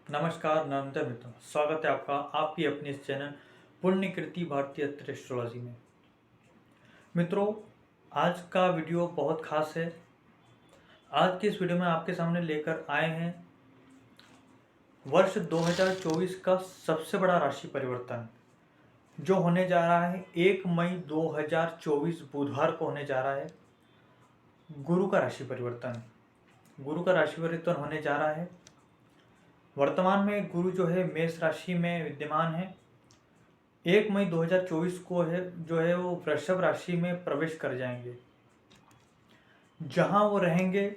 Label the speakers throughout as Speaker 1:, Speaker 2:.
Speaker 1: नमस्कार नमस्ते मित्रों, स्वागत है आपका आपकी अपने इस चैनल पुण्यकृति भारतीय एस्ट्रोलॉजी में। मित्रों, आज का वीडियो बहुत खास है। आज के इस वीडियो में आपके सामने लेकर आए हैं वर्ष 2024 का सबसे बड़ा राशि परिवर्तन जो होने जा रहा है 1 मई 2024 बुधवार को होने जा रहा है। गुरु का राशि परिवर्तन होने जा रहा है। वर्तमान में गुरु जो है मेष राशि में विद्यमान है। 1 मई 2024 को वो वृषभ राशि में प्रवेश कर जाएंगे, जहां वो रहेंगे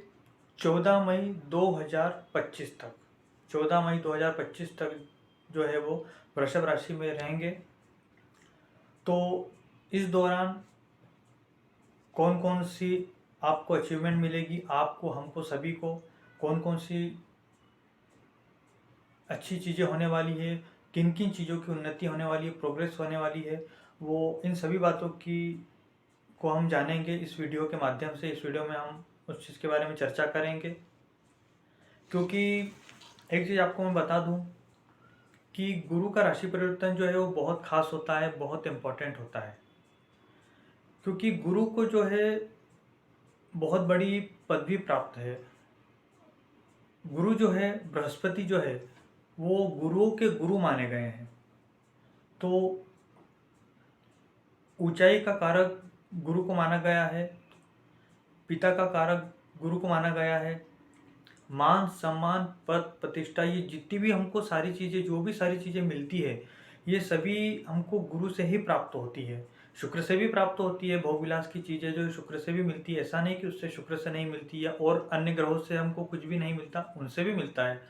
Speaker 1: 14 मई 2025 तक। 14 मई 2025 तक जो है वो वृषभ राशि में रहेंगे। तो इस दौरान कौन कौन सी आपको अचीवमेंट मिलेगी, आपको हमको सभी को कौन कौन सी अच्छी चीज़ें होने वाली है, किन किन चीज़ों की उन्नति होने वाली है, प्रोग्रेस होने वाली है, वो इन सभी बातों को हम जानेंगे इस वीडियो के माध्यम से। इस वीडियो में हम उस चीज़ के बारे में चर्चा करेंगे, क्योंकि एक चीज़ आपको मैं बता दूं कि गुरु का राशि परिवर्तन जो है वो बहुत खास होता है, बहुत इम्पोर्टेंट होता है। क्योंकि गुरु को जो है बहुत बड़ी पदवी प्राप्त है। गुरु जो है, बृहस्पति जो है, वो गुरुओं के गुरु माने गए हैं। तो ऊंचाई का कारक गुरु को माना गया है, पिता का कारक गुरु को माना गया है। मान सम्मान पद प्रतिष्ठा, ये जितनी भी हमको सारी चीज़ें, जो भी सारी चीज़ें मिलती है, ये सभी हमको गुरु से ही प्राप्त होती है। शुक्र से भी प्राप्त होती है। भोगविलास की चीज़ें जो शुक्र से भी मिलती है, ऐसा नहीं कि उससे शुक्र से नहीं मिलती है, और अन्य ग्रहों से हमको कुछ भी नहीं मिलता, उनसे भी मिलता है।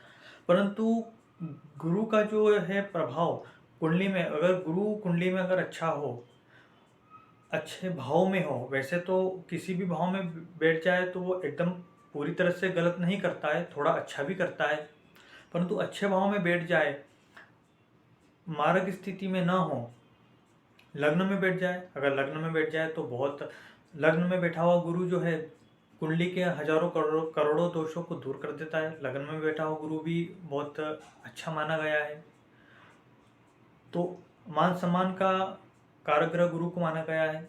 Speaker 1: परंतु गुरु का जो है प्रभाव कुंडली में, अगर गुरु कुंडली में अगर अच्छा हो, अच्छे भाव में हो, वैसे तो किसी भी भाव में बैठ जाए तो वो एकदम पूरी तरह से गलत नहीं करता है, थोड़ा अच्छा भी करता है। परंतु अच्छे भाव में बैठ जाए, मार्ग स्थिति में ना हो, लग्न में बैठ जाए, अगर लग्न में बैठ जाए तो बहुत, लग्न में बैठा हुआ गुरु जो है कुंडली के हजारों करोड़ों दोषों को दूर कर देता है। लग्न में बैठा हुआ गुरु भी बहुत अच्छा माना गया है। तो मान सम्मान का कारक ग्रह गुरु को माना गया है।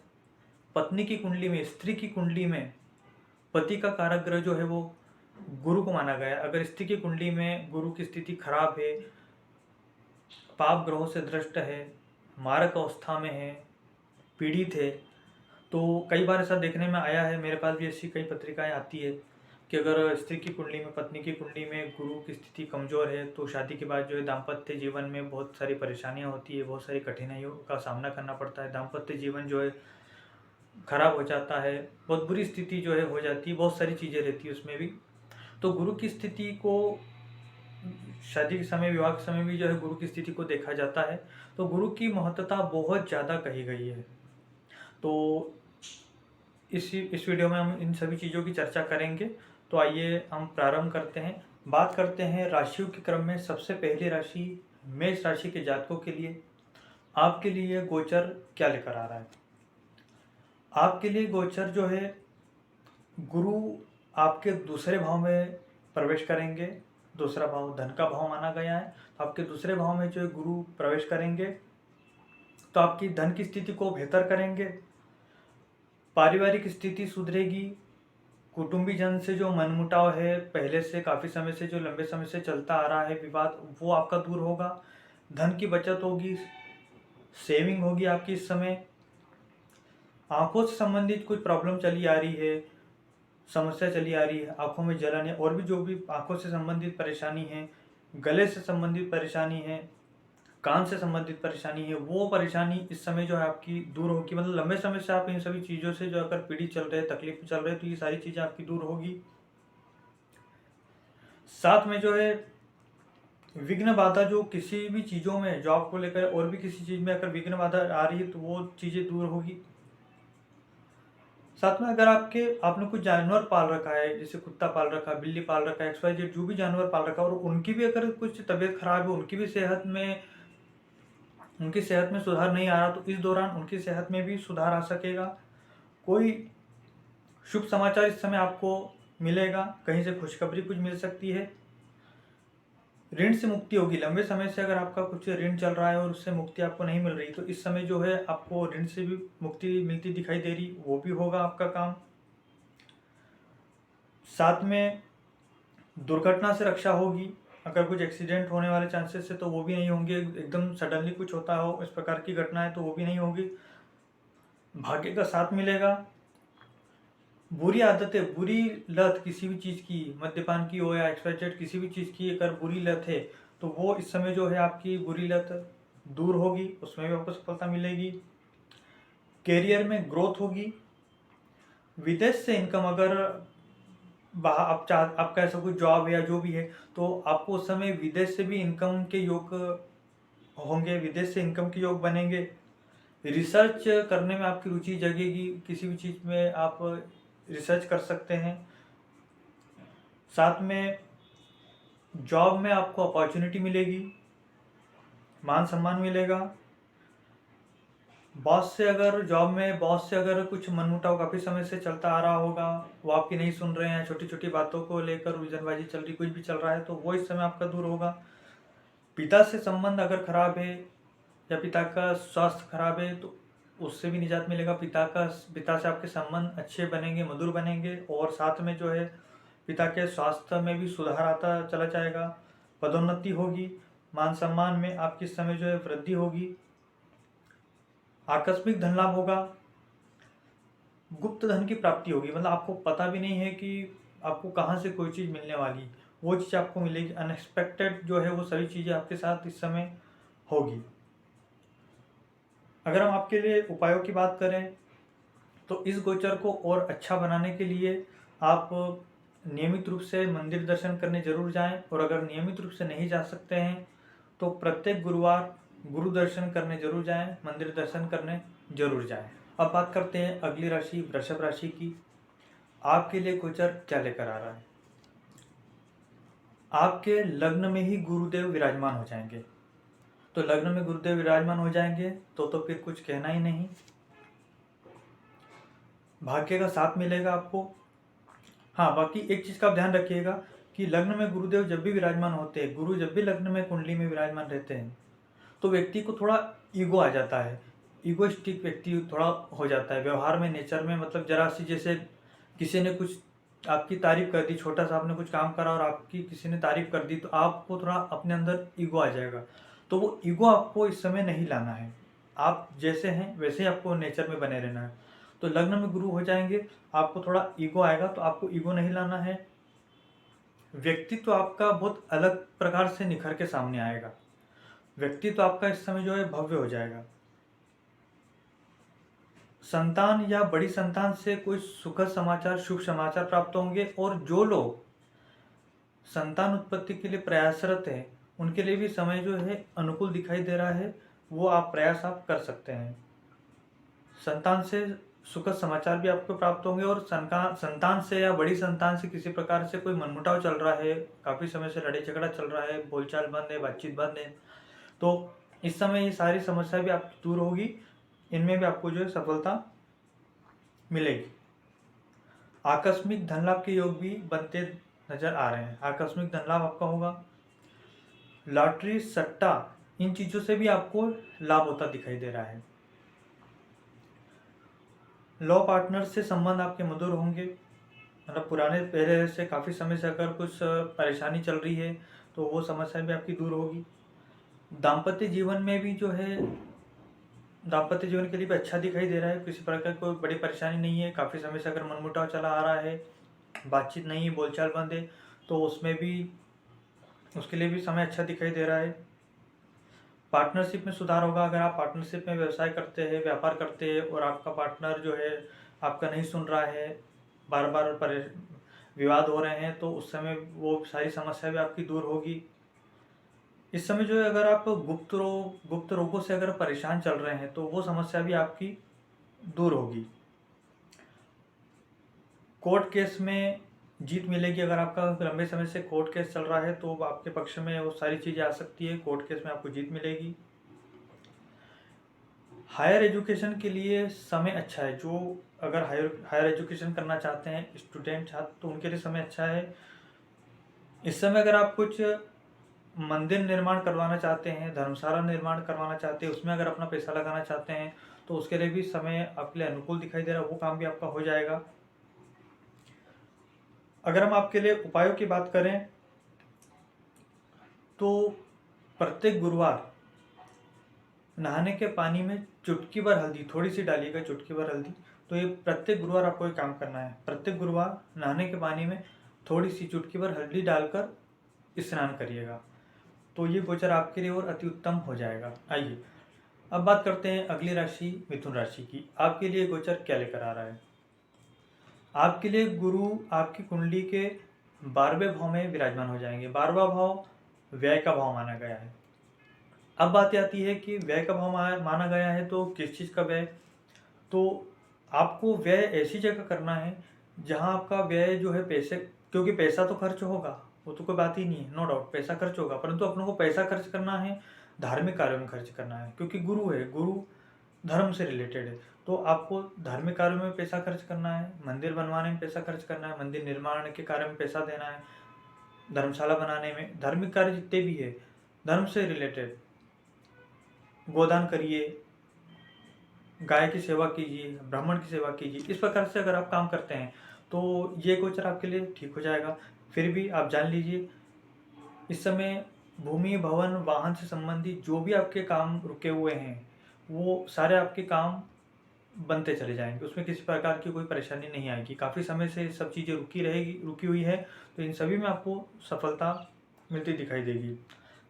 Speaker 1: पत्नी की कुंडली में, स्त्री की कुंडली में पति का कारक ग्रह जो है वो गुरु को माना गया है। अगर स्त्री की कुंडली में गुरु की स्थिति खराब है, पाप ग्रहों से दृष्ट है, मारक अवस्था में है, पीड़ित है, तो कई बार ऐसा देखने में आया है, मेरे पास भी ऐसी कई पत्रिकाएं आती है कि अगर स्त्री की कुंडली में, पत्नी की कुंडली में गुरु की स्थिति कमज़ोर है तो शादी के बाद जो है दाम्पत्य जीवन में बहुत सारी परेशानियां होती है, बहुत सारी कठिनाइयों का सामना करना पड़ता है। दाम्पत्य जीवन जो है खराब हो जाता है, बहुत बुरी स्थिति जो है हो जाती है, बहुत सारी चीज़ें रहती है उसमें भी। तो गुरु की स्थिति को शादी के समय, विवाह के समय भी जो है गुरु की स्थिति को देखा जाता है। तो गुरु की महत्वता बहुत ज़्यादा कही गई है। तो इस वीडियो में हम इन सभी चीज़ों की चर्चा करेंगे। तो आइए हम प्रारंभ करते हैं। बात करते हैं राशियों के क्रम में। सबसे पहली राशि मेष राशि के जातकों के लिए, आपके लिए गोचर क्या लेकर आ रहा है। आपके लिए गोचर जो है, गुरु आपके दूसरे भाव में प्रवेश करेंगे। दूसरा भाव धन का भाव माना गया है, तो आपके दूसरे भाव में जो गुरु प्रवेश करेंगे तो आपकी धन की स्थिति को बेहतर करेंगे। पारिवारिक स्थिति सुधरेगी। कुटुंबी जन से जो मनमुटाव है, पहले से काफ़ी समय से, जो लंबे समय से चलता आ रहा है विवाद, वो आपका दूर होगा। धन की बचत होगी, सेविंग होगी आपकी इस समय। आंखों से संबंधित कुछ प्रॉब्लम चली आ रही है, समस्या चली आ रही है, आंखों में जलन है, और भी जो भी आंखों से संबंधित परेशानी है, गले से संबंधित परेशानी है, कान से संबंधित परेशानी है, वो परेशानी इस समय जो है आपकी दूर होगी। मतलब लंबे समय से आप इन सभी चीज़ों से जो अगर पीड़ित चल रहे हैं, तकलीफ में चल रहे हैं, तो ये सारी चीज़ें आपकी दूर होगी। साथ में जो है विघ्न बाधा, जो किसी भी चीज़ों में, जॉब को लेकर और भी किसी चीज़ में अगर विघ्न बाधा आ रही है तो वो चीज़ें दूर होगी। साथ में अगर आपने कुछ जानवर पाल रखा है, जैसे कुत्ता पाल रखा है, बिल्ली पाल रखा है, XYZ जो भी जानवर पाल रखा है, और उनकी भी अगर कुछ तबीयत खराब है, उनकी सेहत में सुधार नहीं आ रहा, तो इस दौरान उनकी सेहत में भी सुधार आ सकेगा। कोई शुभ समाचार इस समय आपको मिलेगा, कहीं से खुशखबरी कुछ मिल सकती है। ऋण से मुक्ति होगी। लंबे समय से अगर आपका कुछ ऋण चल रहा है और उससे मुक्ति आपको नहीं मिल रही, तो इस समय जो है आपको ऋण से भी मुक्ति मिलती दिखाई दे रही, वो भी होगा आपका काम। साथ में दुर्घटना से रक्षा होगी। अगर कुछ एक्सीडेंट होने वाले चांसेस है तो वो भी नहीं होंगे। एकदम सडनली कुछ होता हो इस प्रकार की घटना है तो वो भी नहीं होगी। भाग्य का साथ मिलेगा। बुरी आदतें, बुरी लत किसी भी चीज़ की, मद्यपान की हो या एक्सवाइजेड किसी भी चीज़ की अगर बुरी लत है तो वो इस समय जो है आपकी बुरी लत दूर होगी, उसमें भी आपको सफलता मिलेगी। कैरियर में ग्रोथ होगी। विदेश से इनकम, अगर बाहर आपका ऐसा कोई जॉब है या जो भी है, तो आपको उस समय विदेश से भी इनकम के योग होंगे, विदेश से इनकम के योग बनेंगे। रिसर्च करने में आपकी रुचि जगेगी, किसी भी चीज़ में आप रिसर्च कर सकते हैं। साथ में जॉब में आपको अपॉर्चुनिटी मिलेगी, मान सम्मान मिलेगा। बॉस से अगर कुछ मनमुटाव काफ़ी समय से चलता आ रहा होगा, वो आपकी नहीं सुन रहे हैं, छोटी छोटी बातों को लेकर उलझनबाजी चल रही, कुछ भी चल रहा है, तो वो इस समय आपका दूर होगा। पिता से संबंध अगर खराब है या पिता का स्वास्थ्य खराब है तो उससे भी निजात मिलेगा। पिता से आपके संबंध अच्छे बनेंगे, मधुर बनेंगे, और साथ में जो है पिता के स्वास्थ्य में भी सुधार आता चला जाएगा। पदोन्नति होगी। मान सम्मान में आपकी इस समय जो है वृद्धि होगी। आकस्मिक धन लाभ होगा। गुप्त धन की प्राप्ति होगी, मतलब आपको पता भी नहीं है कि आपको कहाँ से कोई चीज़ मिलने वाली, वो चीज़ आपको मिलेगी। अनएक्सपेक्टेड जो है वो सभी चीज़ें आपके साथ इस समय होगी। अगर हम आपके लिए उपायों की बात करें तो इस गोचर को और अच्छा बनाने के लिए आप नियमित रूप से मंदिर दर्शन करने जरूर जाएं, और अगर नियमित रूप से नहीं जा सकते हैं तो प्रत्येक गुरुवार गुरु दर्शन करने जरूर जाएं, मंदिर दर्शन करने जरूर जाएं। अब बात करते हैं अगली राशि वृषभ राशि की। आपके लिए गोचर क्या लेकर आ रहा है। आपके लग्न में ही गुरुदेव विराजमान हो जाएंगे, तो लग्न में गुरुदेव विराजमान हो जाएंगे तो फिर कुछ कहना ही नहीं। भाग्य का साथ मिलेगा आपको। हाँ, बाकी एक चीज़ का आप ध्यान रखिएगा कि लग्न में गुरुदेव जब भी विराजमान होते हैं, गुरु जब भी लग्न में कुंडली में विराजमान रहते हैं, तो व्यक्ति को थोड़ा ईगो आ जाता है। ईगोइस्टिक व्यक्ति थोड़ा हो जाता है व्यवहार में, नेचर में। मतलब जरा सी, जैसे किसी ने कुछ आपकी तारीफ कर दी, छोटा सा आपने कुछ काम करा और आपकी किसी ने तारीफ कर दी, तो आपको थोड़ा अपने अंदर ईगो आ जाएगा। तो वो ईगो आपको इस समय नहीं लाना है। आप जैसे हैं वैसे ही आपको नेचर में बने रहना है। तो लग्न में गुरु हो जाएंगे, आपको थोड़ा ईगो आएगा, तो आपको ईगो नहीं लाना है। व्यक्तित्व तो आपका बहुत अलग प्रकार से निखर के सामने आएगा। व्यक्तित्व तो आपका इस समय जो है भव्य हो जाएगा। संतान या बड़ी संतान से कोई सुखद समाचार, शुभ समाचार प्राप्त होंगे, और जो लोग संतान उत्पत्ति के लिए प्रयासरत हैं उनके लिए भी समय जो है अनुकूल दिखाई दे रहा है। वो प्रयास आप कर सकते हैं। संतान से सुखद समाचार भी आपको प्राप्त होंगे, और संतान से या बड़ी संतान से किसी प्रकार से कोई मनमुटाव चल रहा है, काफ़ी समय से लड़ाई झगड़ा चल रहा है, बोलचाल बंद है, बातचीत बंद है, तो इस समय ये सारी समस्या भी आपकी दूर होगी। इनमें भी आपको जो है सफलता मिलेगी। आकस्मिक धन लाभ के योग भी बनते नजर आ रहे हैं। आकस्मिक धन लाभ आपका होगा। लॉटरी, सट्टा, इन चीज़ों से भी आपको लाभ होता दिखाई दे रहा है। लॉ पार्टनर से संबंध आपके मधुर होंगे, मतलब पुराने पहले से काफ़ी समय से अगर कुछ परेशानी चल रही है तो वो समस्या भी आपकी दूर होगी। दाम्पत्य जीवन में भी जो है, दाम्पत्य जीवन के लिए भी अच्छा दिखाई दे रहा है। किसी प्रकार की कोई बड़ी परेशानी नहीं है। काफ़ी समय से अगर मनमुटाव चला आ रहा है, बातचीत नहीं है, बोलचाल बंद है, तो उसमें भी, उसके लिए भी समय अच्छा दिखाई दे रहा है। पार्टनरशिप में सुधार होगा। अगर आप पार्टनरशिप में व्यवसाय करते हैं, व्यापार करते हैं, और आपका पार्टनर जो है आपका नहीं सुन रहा है, बार बार विवाद हो रहे हैं, तो उस समय वो सारी समस्या भी आपकी दूर होगी। इस समय जो है अगर आप गुप्त रोगों से अगर परेशान चल रहे हैं तो वो समस्या भी आपकी दूर होगी। कोर्ट केस में जीत मिलेगी। अगर आपका लंबे समय से कोर्ट केस चल रहा है तो आपके पक्ष में वो सारी चीज़ें आ सकती है। कोर्ट केस में आपको जीत मिलेगी। हायर एजुकेशन के लिए समय अच्छा है। जो अगर हायर एजुकेशन करना चाहते हैं स्टूडेंट छात्र, तो उनके लिए समय अच्छा है। इस समय अगर आप कुछ मंदिर निर्माण करवाना चाहते हैं, धर्मशाला निर्माण करवाना चाहते हैं, उसमें अगर अपना पैसा लगाना चाहते हैं तो उसके लिए भी समय आपके लिए अनुकूल दिखाई दे रहा है, वो काम भी आपका हो जाएगा। अगर हम आपके लिए उपायों की बात करें तो प्रत्येक गुरुवार नहाने के पानी में चुटकी भर हल्दी थोड़ी सी डालिएगा, चुटकी भर हल्दी। तो ये प्रत्येक गुरुवार आपको ये काम करना है। प्रत्येक गुरुवार नहाने के पानी में थोड़ी सी चुटकी भर हल्दी डालकर स्नान करिएगा, तो ये गोचर आपके लिए और अति उत्तम हो जाएगा। आइए अब बात करते हैं अगली राशि मिथुन राशि की। आपके लिए गोचर क्या लेकर आ रहा है। आपके लिए गुरु आपकी कुंडली के 12वें भाव में विराजमान हो जाएंगे। 12वां भाव व्यय का भाव माना गया है। अब बात आती है कि व्यय का भाव माना गया है तो किस चीज़ का व्यय। तो आपको व्यय ऐसी जगह करना है जहां आपका व्यय जो है पैसे, क्योंकि पैसा तो खर्च होगा, वो तो कोई बात ही नहीं है, नो डाउट पैसा खर्च होगा, परंतु अपनों को पैसा खर्च करना है धार्मिक कार्यों में खर्च करना है, क्योंकि गुरु है, गुरु धर्म से रिलेटेड है। तो आपको धार्मिक कार्यों में पैसा खर्च करना है, मंदिर बनवाने में पैसा खर्च करना है, मंदिर निर्माण के कार्य में पैसा देना है, धर्मशाला बनाने में, धार्मिक कार्य जितने भी है धर्म से रिलेटेड, गोदान करिए, गाय की सेवा कीजिए, ब्राह्मण की सेवा कीजिए। इस प्रकार से अगर आप काम करते हैं तो ये गोचर आपके लिए ठीक हो जाएगा। फिर भी आप जान लीजिए इस समय भूमि भवन वाहन से संबंधित जो भी आपके काम रुके हुए हैं वो सारे आपके काम बनते चले जाएंगे, उसमें किसी प्रकार की कोई परेशानी नहीं आएगी। काफ़ी समय से सब चीज़ें रुकी हुई है, तो इन सभी में आपको सफलता मिलती दिखाई देगी।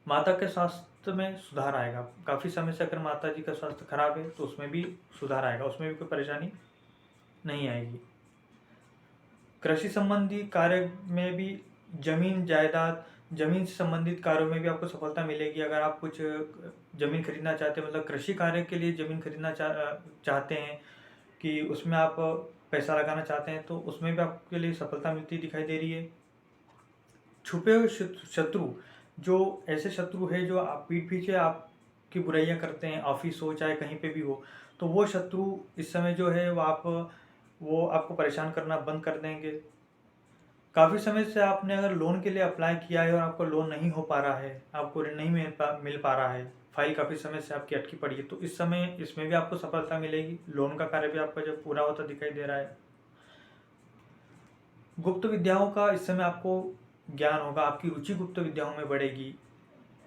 Speaker 1: माता के स्वास्थ्य में सुधार आएगा। काफ़ी समय से अगर माता जी का स्वास्थ्य खराब है तो उसमें भी सुधार आएगा, उसमें भी कोई परेशानी नहीं आएगी। कृषि संबंधी कार्य में भी, जमीन जायदाद, जमीन से संबंधित कार्यों में भी आपको सफलता मिलेगी। अगर आप कुछ जमीन खरीदना चाहते हैं, मतलब कृषि कार्य के लिए जमीन खरीदना चाहते हैं कि उसमें आप पैसा लगाना चाहते हैं, तो उसमें भी आपके लिए सफलता मिलती दिखाई दे रही है। छुपे हुए शत्रु, जो ऐसे शत्रु है जो आप पीठ पीछे आपकी बुराइयां करते हैं, ऑफिस हो चाहे कहीं पे भी हो, तो वो शत्रु इस समय जो है वो आपको परेशान करना बंद कर देंगे। काफ़ी समय से आपने अगर लोन के लिए अप्लाई किया है और आपको लोन नहीं हो पा रहा है, आपको ऋण नहीं मिल पा रहा है, फाइल काफ़ी समय से आपकी अटकी पड़ी है, तो इस समय इसमें भी आपको सफलता मिलेगी। लोन का कार्य भी आपका जब पूरा होता दिखाई दे रहा है। गुप्त विद्याओं का इस समय आपको ज्ञान होगा, आपकी रुचि गुप्त विद्याओं में बढ़ेगी।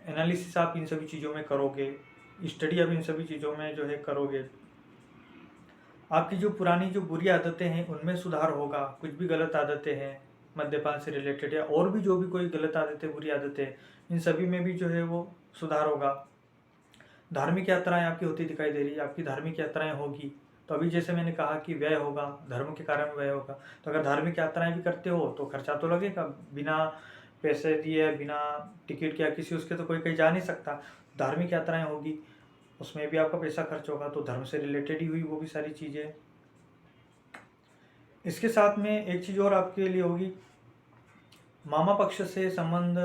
Speaker 1: एनालिसिस आप इन सभी चीज़ों में करोगे, स्टडी आप इन सभी चीज़ों में जो है करोगे। आपकी जो पुरानी जो बुरी आदतें हैं उनमें सुधार होगा। कुछ भी गलत आदतें हैं मद्यपान से रिलेटेड या और भी जो भी कोई गलत आदतें, बुरी आदतें, इन सभी में भी जो है वो सुधार होगा। धार्मिक यात्राएं आपकी होती दिखाई दे रही है, आपकी धार्मिक यात्राएं होगी। तो अभी जैसे मैंने कहा कि व्यय होगा, धर्म के कारण व्यय होगा, तो अगर धार्मिक यात्राएं भी करते हो तो खर्चा तो लगेगा। बिना पैसे दिए, बिना टिकट के या किसी उसके तो कोई कहीं जा नहीं सकता। धार्मिक यात्राएं होगी, उसमें भी आपका पैसा खर्च होगा, तो धर्म से रिलेटेड ही हुई वो भी सारी चीज़ें। इसके साथ में एक चीज़ और आपके लिए होगी, मामा पक्ष से संबंध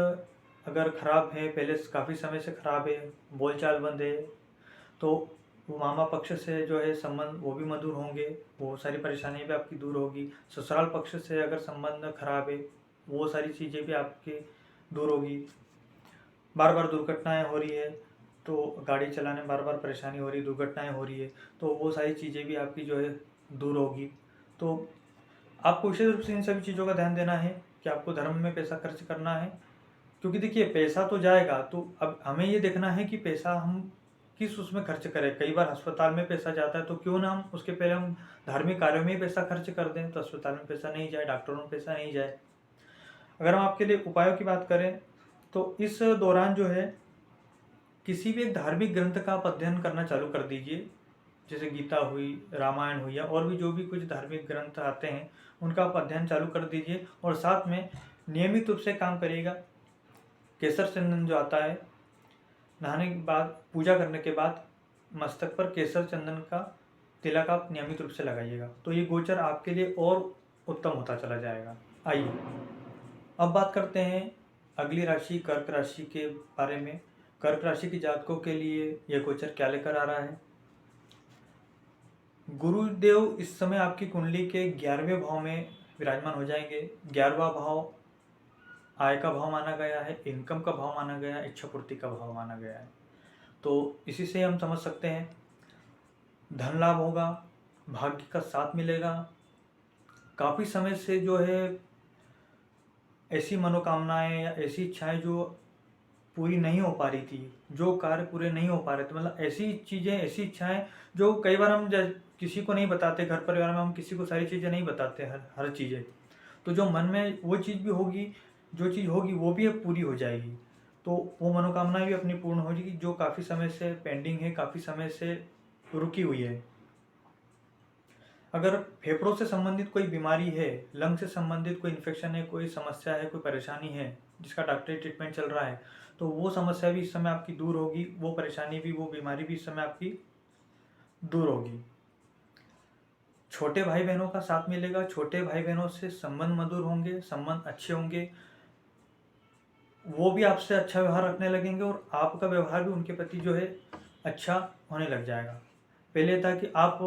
Speaker 1: अगर खराब है, पहले काफ़ी समय से खराब है, बोलचाल बंद है, तो वो मामा पक्ष से जो है संबंध वो भी मधुर होंगे, वो सारी परेशानियाँ भी आपकी दूर होगी। ससुराल पक्ष से अगर संबंध खराब है, वो सारी चीज़ें भी आपकी दूर होगी। बार बार दुर्घटनाएं हो रही है, तो गाड़ी चलाने में बार बार परेशानी हो रही है, दुर्घटनाएं हो रही है, तो वो सारी चीज़ें भी आपकी जो है दूर होगी। तो आपको विशेष रूप से इन सभी चीज़ों का ध्यान देना है कि आपको धर्म में पैसा खर्च करना है, क्योंकि देखिए पैसा तो जाएगा, तो अब हमें ये देखना है कि पैसा हम किस उसमें खर्च करें। कई बार अस्पताल में पैसा जाता है, तो क्यों ना हम उसके पहले हम धार्मिक कार्यों में ही पैसा खर्च कर दें, तो अस्पताल में पैसा नहीं जाए, डॉक्टरों में पैसा नहीं जाए। अगर हम आपके लिए उपायों की बात करें तो इस दौरान जो है किसी भी एक धार्मिक ग्रंथ का आप अध्ययन करना चालू कर दीजिए, जैसे गीता हुई, रामायण हुई, या और भी जो भी कुछ धार्मिक ग्रंथ आते हैं उनका आप अध्ययन चालू कर दीजिए। और साथ में नियमित रूप से काम करिएगा। केसर चंदन जो आता है, नहाने के बाद, पूजा करने के बाद मस्तक पर केसर चंदन का तिलक आप नियमित रूप से लगाइएगा, तो ये गोचर आपके लिए और उत्तम होता चला जाएगा। आइए अब बात करते हैं अगली राशि कर्क राशि के बारे में। कर्क राशि के जातकों के लिए यह गोचर क्या लेकर आ रहा है। गुरुदेव इस समय आपकी कुंडली के 11वें भाव में विराजमान हो जाएंगे। 11वां भाव आय का भाव माना गया है, इनकम का भाव माना गया है, इच्छा पूर्ति का भाव माना गया है। तो इसी से हम समझ सकते हैं धन लाभ होगा, भाग्य का साथ मिलेगा। काफ़ी समय से जो है ऐसी मनोकामनाएं या ऐसी इच्छाएं जो पूरी नहीं हो पा रही थी, जो कार्य पूरे नहीं हो पा रहे थे, मतलब ऐसी चीज़ें, ऐसी इच्छाएं जो कई बार हम किसी को नहीं बताते, घर परिवार में हम किसी को सारी चीज़ें नहीं बताते, हर चीज़ें। तो जो मन में वो चीज़ भी होगी, जो चीज़ होगी वो भी अब पूरी हो जाएगी। तो वो मनोकामना भी अपनी पूर्ण हो जाएगी जो काफ़ी समय से पेंडिंग है, काफ़ी समय से रुकी हुई है। अगर फेफड़ों से संबंधित कोई बीमारी है, लंग से संबंधित कोई इन्फेक्शन है, कोई समस्या है, कोई परेशानी है जिसका डॉक्टरी ट्रीटमेंट चल रहा है, तो वो समस्या भी इस समय आपकी दूर होगी, वो परेशानी भी, वो बीमारी भी इस समय आपकी दूर होगी। छोटे भाई बहनों का साथ मिलेगा, छोटे भाई बहनों से संबंध मधुर होंगे, संबंध अच्छे होंगे, वो भी आपसे अच्छा व्यवहार रखने लगेंगे और आपका व्यवहार भी उनके प्रति जो है अच्छा होने लग जाएगा। पहले था कि आप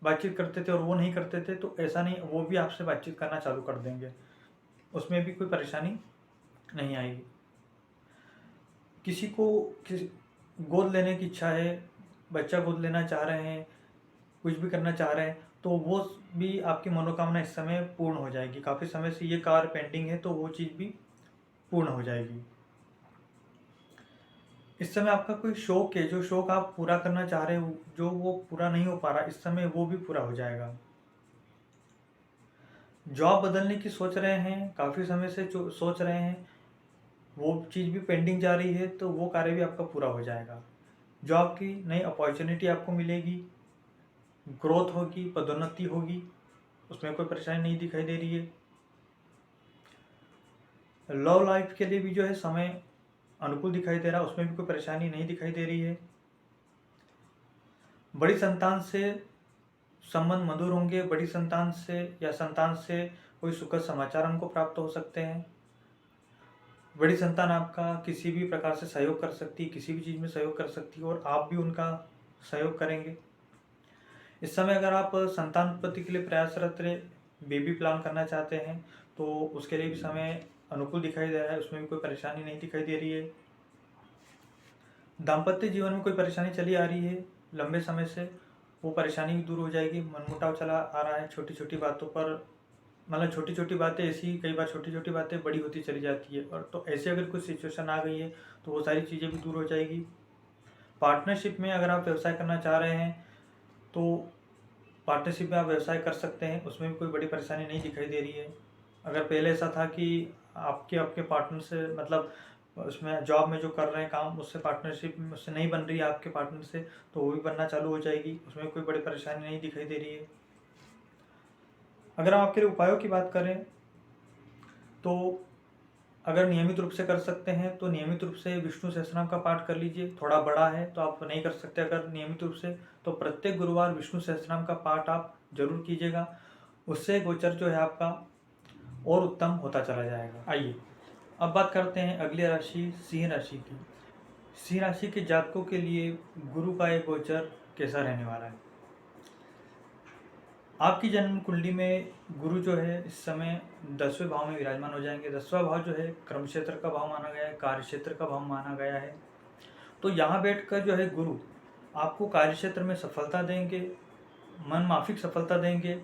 Speaker 1: बातचीत करते थे और वो नहीं करते थे, तो ऐसा नहीं, वो भी आपसे बातचीत करना चालू कर देंगे, उसमें भी कोई परेशानी नहीं आएगी। किसी गोद लेने की इच्छा है, बच्चा गोद लेना चाह रहे हैं, कुछ भी करना चाह रहे हैं, तो वो भी आपकी मनोकामना इस समय पूर्ण हो जाएगी। काफ़ी समय से ये कार्य पेंडिंग है, तो वो चीज़ भी पूर्ण हो जाएगी। इस समय आपका कोई शौक है, जो शौक आप पूरा करना चाह रहे हो, जो वो पूरा नहीं हो पा रहा, इस समय वो भी पूरा हो जाएगा। जॉब बदलने की सोच रहे हैं, काफ़ी समय से जो सोच रहे हैं, वो चीज़ भी पेंडिंग जा रही है, तो वो कार्य भी आपका पूरा हो जाएगा। जॉब की नई अपॉर्चुनिटी आपको मिलेगी, ग्रोथ होगी, पदोन्नति होगी, उसमें कोई परेशानी नहीं दिखाई दे रही है। लव लाइफ के लिए भी जो है समय अनुकूल दिखाई दे रहा है, उसमें भी कोई परेशानी नहीं दिखाई दे रही है। बड़ी संतान से संबंध मधुर होंगे, बड़ी संतान से या संतान से कोई सुखद समाचार हमको प्राप्त हो सकते हैं। बड़ी संतान आपका किसी भी प्रकार से सहयोग कर सकती है, किसी भी चीज़ में सहयोग कर सकती है और आप भी उनका सहयोग करेंगे। इस समय अगर आप संतान उत्पत्ति के लिए प्रयासरत रहे, बेबी प्लान करना चाहते हैं, तो उसके लिए भी समय अनुकूल दिखाई दे रहा है, उसमें भी कोई परेशानी नहीं दिखाई दे रही है। दाम्पत्य जीवन में कोई परेशानी चली आ रही है लंबे समय से, वो परेशानी भी दूर हो जाएगी। मनमुटाव चला आ रहा है छोटी छोटी बातों पर, मतलब छोटी छोटी बातें ऐसी, कई बार छोटी छोटी बातें बड़ी होती चली जाती है, और तो ऐसे अगर कुछ सिचुएशन आ गई है तो वो सारी चीज़ें भी दूर हो जाएगी। पार्टनरशिप में अगर आप व्यवसाय करना चाह रहे हैं, तो पार्टनरशिप में आप व्यवसाय कर सकते हैं, उसमें भी कोई बड़ी परेशानी नहीं दिखाई दे रही है। अगर पहले ऐसा था कि आपके आपके पार्टनर से, मतलब उसमें जॉब में जो कर रहे हैं काम, उससे पार्टनरशिप उससे नहीं बन रही है आपके पार्टनर से, तो वो भी बनना चालू हो जाएगी, उसमें कोई बड़ी परेशानी नहीं दिखाई दे रही है। अगर हम आपके लिए उपायों की बात करें, तो अगर नियमित रूप से कर सकते हैं तो नियमित रूप से विष्णु सहस्त्रनाम का पाठ कर लीजिए। थोड़ा बड़ा है तो आप नहीं कर सकते अगर नियमित रूप से, तो प्रत्येक गुरुवार विष्णु सहस्त्रनाम का पाठ आप जरूर कीजिएगा, उससे गोचर जो है आपका और उत्तम होता चला जाएगा। आइए अब बात करते हैं अगली राशि सिंह राशि की। सिंह राशि के जातकों के लिए गुरु का एक गोचर कैसा रहने वाला है। आपकी जन्म कुंडली में गुरु जो है इस समय 10वें भाव में विराजमान हो जाएंगे। 10वां भाव जो है कर्म क्षेत्र का भाव माना गया है, कार्य क्षेत्र का भाव माना गया है। तो यहाँ बैठकर जो है गुरु आपको कार्य क्षेत्र में सफलता देंगे, मन माफिक सफलता देंगे।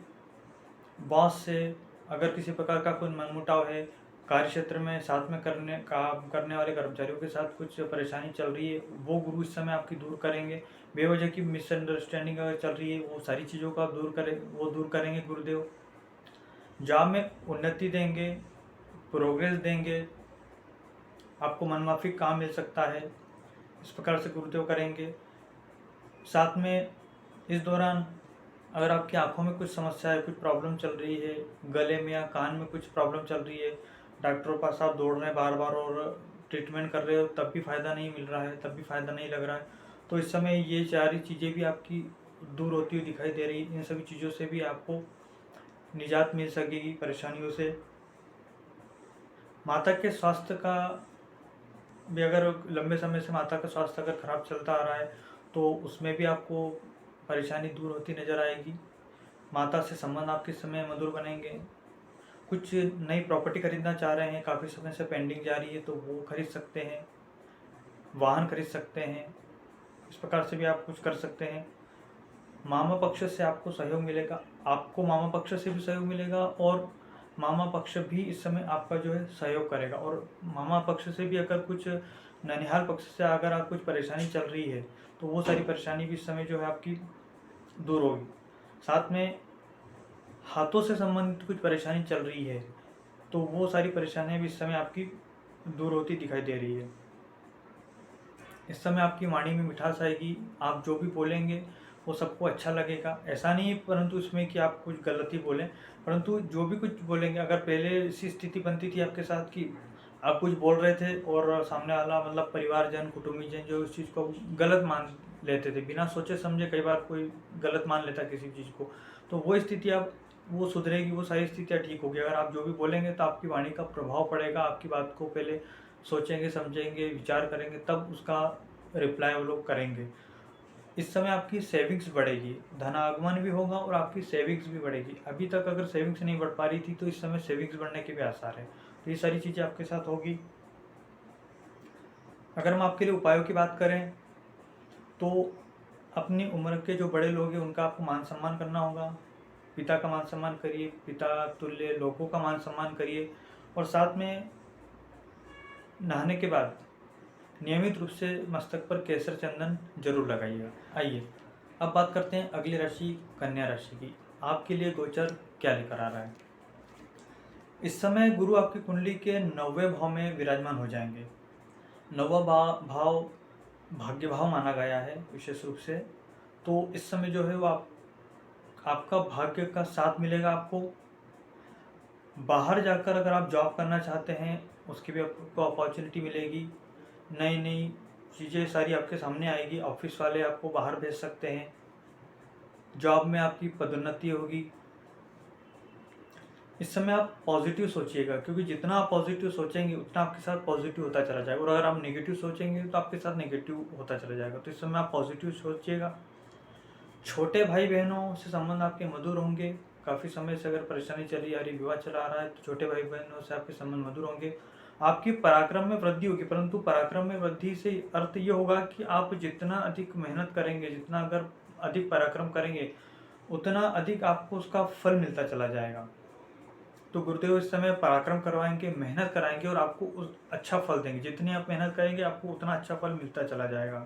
Speaker 1: बॉस से अगर किसी प्रकार का कोई मनमुटाव है, कार्य क्षेत्र में साथ में काम करने वाले कर्मचारियों के साथ कुछ परेशानी चल रही है, वो गुरु इस समय आपकी दूर करेंगे। बेवजह की मिसअंडरस्टैंडिंग अगर चल रही है, वो सारी चीज़ों को आप दूर करेंगे गुरुदेव। जॉब में उन्नति देंगे, प्रोग्रेस देंगे, आपको मनमाफिक काम मिल सकता है, इस प्रकार से गुरुदेव करेंगे। साथ में इस दौरान अगर आपकी आंखों में कुछ समस्या है, कुछ प्रॉब्लम चल रही है, गले में या कान में कुछ प्रॉब्लम चल रही है, डॉक्टरों के पास आप दौड़ रहे हैं बार बार और ट्रीटमेंट कर रहे हो, तब भी फ़ायदा नहीं मिल रहा है, तब भी फ़ायदा नहीं लग रहा है, तो इस समय ये सारी चीज़ें भी आपकी दूर होती हुई दिखाई दे रही है। इन सभी चीज़ों से भी आपको निजात मिल सकेगी, परेशानियों से। माता के स्वास्थ्य का भी, अगर लंबे समय से माता का स्वास्थ्य अगर खराब चलता आ रहा है, तो उसमें भी आपको परेशानी दूर होती नज़र आएगी। माता से संबंध आपके समय मधुर बनेंगे। कुछ नई प्रॉपर्टी खरीदना चाह रहे हैं, काफ़ी समय से पेंडिंग जा रही है, तो वो खरीद सकते हैं, वाहन खरीद सकते हैं। इस प्रकार से भी आप कुछ कर सकते हैं। मामा पक्ष से आपको सहयोग मिलेगा, आपको मामा पक्ष से भी सहयोग मिलेगा और मामा पक्ष भी इस समय आपका जो है सहयोग करेगा। और मामा पक्ष से भी अगर कुछ ननिहाल पक्ष से अगर आप कुछ परेशानी चल रही है तो वो सारी परेशानी भी इस समय जो है आपकी दूर होगी। साथ में हाथों से संबंधित कुछ परेशानी चल रही है तो वो सारी परेशानियां भी इस समय आपकी दूर होती दिखाई दे रही है। इस समय आपकी वाणी में मिठास आएगी, आप जो भी बोलेंगे वो सबको अच्छा लगेगा। ऐसा नहीं परंतु इसमें कि आप कुछ गलत ही बोलें, परंतु जो भी कुछ बोलेंगे, अगर पहले ऐसी स्थिति बनती थी आपके साथ कि आप कुछ बोल रहे थे और सामने वाला मतलब परिवारजन कुटुंबीजन जो इस चीज़ को गलत मान लेते थे, बिना सोचे समझे कई बार कोई गलत मान लेता किसी चीज़ को, तो वो स्थिति अब वो सुधरेगी, वो सारी स्थितियाँ ठीक होगी। अगर आप जो भी बोलेंगे तो आपकी वाणी का प्रभाव पड़ेगा, आपकी बात को पहले सोचेंगे, समझेंगे, विचार करेंगे, तब उसका रिप्लाई वो लोग करेंगे। इस समय आपकी सेविंग्स बढ़ेगी, धनागमन भी होगा और आपकी सेविंग्स भी बढ़ेगी। अभी तक अगर सेविंग्स नहीं बढ़ पा रही थी तो इस समय सेविंग्स बढ़ने के भी आसार है। तो ये सारी चीज़ें आपके साथ होगी। अगर हम आपके लिए उपायों की बात करें तो अपनी उम्र के जो बड़े लोग हैं उनका आपको मान सम्मान करना होगा। पिता का मान सम्मान करिए, पिता तुल्य लोगों का मान सम्मान करिए और साथ में नहाने के बाद नियमित रूप से मस्तक पर केसर चंदन जरूर लगाइएगा। आइए अब बात करते हैं अगली राशि कन्या राशि की। आपके लिए गोचर क्या लेकर आ रहा है। इस समय गुरु आपकी कुंडली के 9वें भाव में विराजमान हो जाएंगे। 9वां भाव भाग्य भाव माना गया है विशेष रूप से। तो इस समय जो है वो आपका भाग्य का साथ मिलेगा। आपको बाहर जाकर अगर आप जॉब करना चाहते हैं उसकी भी आपको अपॉर्चुनिटी मिलेगी। नई नई चीज़ें सारी आपके सामने आएगी। ऑफिस वाले आपको बाहर भेज सकते हैं, जॉब में आपकी पदोन्नति होगी। इस समय आप पॉजिटिव सोचिएगा, क्योंकि जितना आप पॉजिटिव सोचेंगे उतना आपके साथ पॉजिटिव होता चला जाएगा, और अगर आप नेगेटिव सोचेंगे तो आपके साथ नेगेटिव होता चला जाएगा। तो इस समय आप पॉजिटिव सोचिएगा। छोटे भाई बहनों से संबंध आपके मधुर होंगे। काफ़ी समय से अगर परेशानी चली आ रही, विवाह चला आ रहा है, तो छोटे भाई बहनों से आपके संबंध मधुर होंगे। आपकी पराक्रम में वृद्धि होगी, परंतु पराक्रम में वृद्धि से अर्थ ये होगा कि आप जितना अधिक मेहनत करेंगे, जितना अगर अधिक पराक्रम करेंगे, उतना अधिक आपको उसका फल मिलता चला जाएगा। तो गुरुदेव इस समय पराक्रम करवाएंगे, मेहनत कराएंगे और आपको उस अच्छा फल देंगे। जितनी आप मेहनत करेंगे आपको उतना अच्छा फल मिलता चला जाएगा।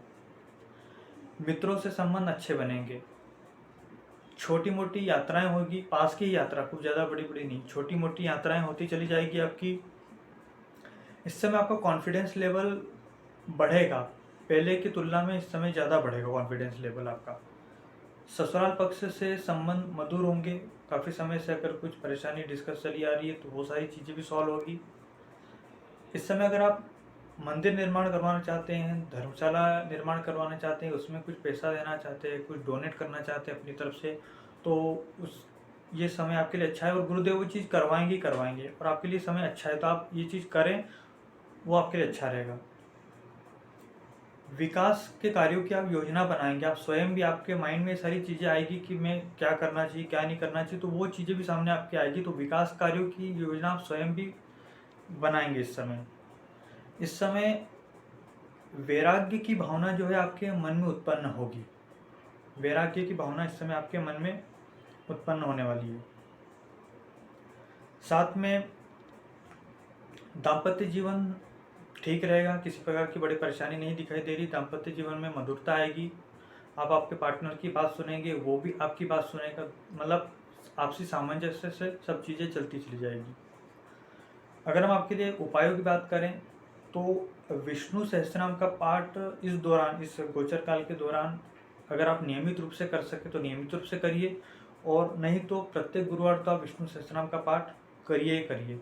Speaker 1: मित्रों से संबंध अच्छे बनेंगे। छोटी मोटी यात्राएं होगी, पास की यात्रा, कुछ ज़्यादा बड़ी बड़ी नहीं, छोटी मोटी यात्राएं होती चली जाएगी आपकी। इस समय आपका कॉन्फिडेंस लेवल बढ़ेगा, पहले की तुलना में इस समय ज़्यादा बढ़ेगा कॉन्फिडेंस लेवल आपका। ससुराल पक्ष से संबंध मधुर होंगे। काफ़ी समय से अगर कुछ परेशानी डिस्कस चली आ रही है तो वो सारी चीज़ें भी सॉल्व होगी। इस समय अगर आप मंदिर निर्माण करवाना चाहते हैं, धर्मशाला निर्माण करवाना चाहते हैं, उसमें कुछ पैसा देना चाहते हैं, कुछ डोनेट करना चाहते हैं अपनी तरफ से, तो उस ये समय आपके लिए अच्छा है और गुरुदेव वो चीज़ करवाएंगे और आपके लिए समय अच्छा है। तो आप ये चीज़ करें, वो आपके लिए अच्छा रहेगा। विकास के कार्यों की आप योजना बनाएंगे। आप स्वयं भी, आपके माइंड में सारी चीज़ें आएगी कि मैं क्या करना चाहिए, क्या नहीं करना चाहिए, तो वो चीज़ें भी सामने आपके आएगी। तो विकास कार्यों की योजना आप स्वयं भी बनाएंगे इस समय। इस समय वैराग्य की भावना जो है आपके मन में उत्पन्न होगी। वैराग्य की भावना इस समय आपके मन में उत्पन्न होने वाली है। साथ में दाम्पत्य जीवन ठीक रहेगा, किसी प्रकार की बड़ी परेशानी नहीं दिखाई दे रही। दाम्पत्य जीवन में मधुरता आएगी। आप आपके पार्टनर की बात सुनेंगे, वो भी आपकी बात सुनेगा, मतलब आपसी सामंजस्य से सब चीज़ें चलती चली जाएगी। अगर हम आपके लिए उपायों की बात करें तो विष्णु सहस्त्रनाम का पाठ इस दौरान, इस गोचर काल के दौरान अगर आप नियमित रूप से कर सके तो नियमित रूप से करिए, और नहीं तो प्रत्येक गुरुवार तो आप विष्णु सहस्त्रनाम का पाठ करिए ही करिए।